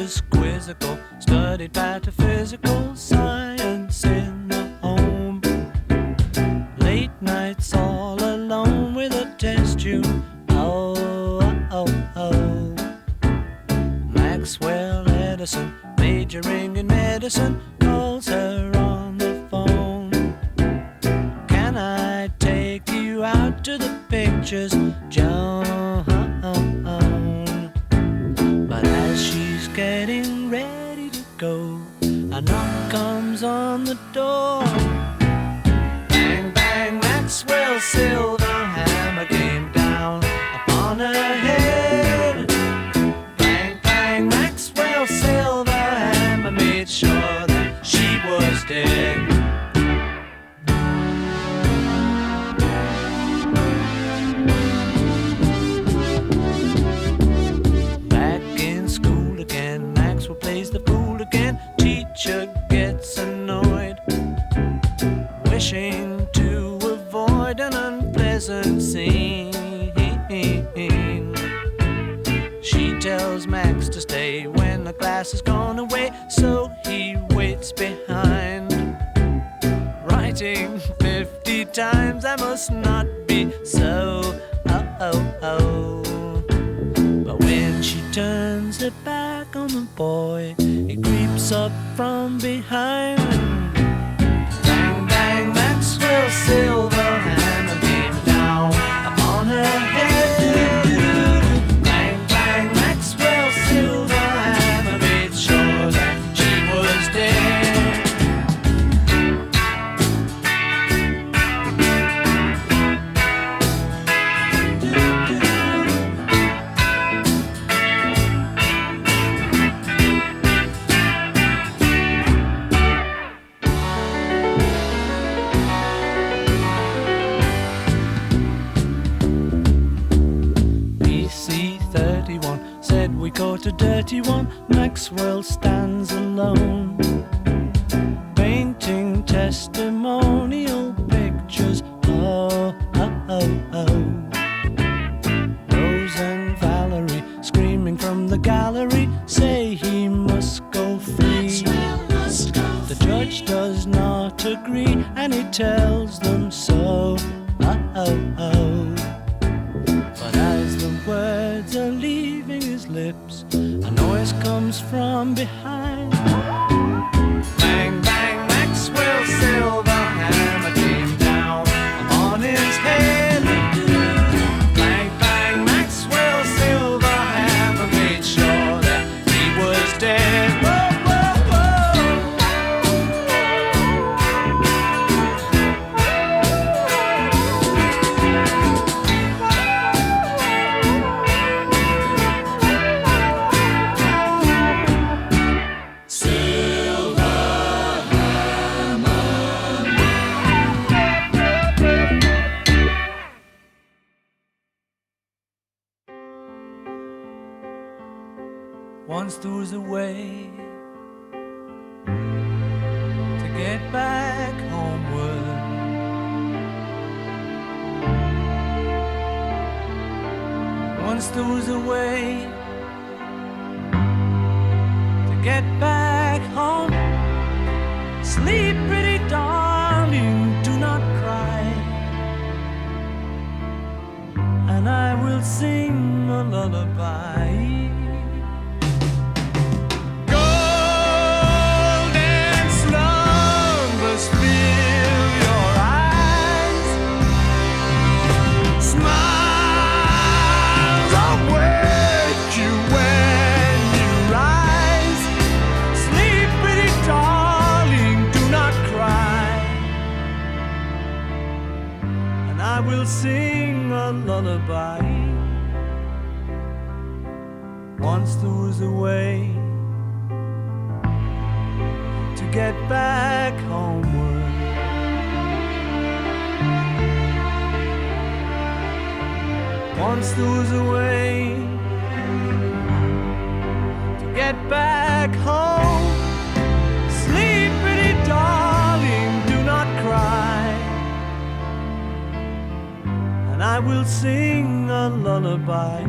was quizzical, studied metaphysical science in the home. Late nights all alone with a test tube. Oh, oh, oh. Maxwell Edison, majoring in medicine, calls her on the phone. Can I take you out to the pictures, Joan? But as she's getting ready to go, a knock comes on the door. Bang, bang, Maxwell Silverhammer came down upon her head. Bang, bang, Maxwell Silverhammer made sure that she was dead. Back in school again, Maxwell plays the fool again. Teacher gets annoyed, wishing to avoid an unpleasant scene. She tells Max to stay when the class has gone away, so he waits behind, writing 50 times, I must not be so. Oh, oh, oh. But when she turns her back on the boy, he creeps up from behind. Bang, bang, Maxwell Silverhammer came down upon her head. Bang, bang, Maxwell Silverhammer made sure that she was dead. PC-31 said we caught a dirty one. Maxwell stands alone, painting testimonial pictures. Oh, oh, oh, oh. Rose and Valerie screaming from the gallery say he must go free. The judge does not agree and he tells them so. Oh, oh, oh. But as the words are leaving his lips, a noise comes from behind. Bang, bang, Maxwell Silverhammer came down upon his head. Bang, bang, Maxwell Silverhammer made sure that he was dead. Whoa, once there was a way to get back homeward. Once there was a way to get back home. Sleep, pretty darling, do not cry, and I will sing a lullaby. I will sing a lullaby. Once there was a way to get back homeward. Once there was a way to get back home. Sleep, pretty darling, do not cry, and I will sing a lullaby.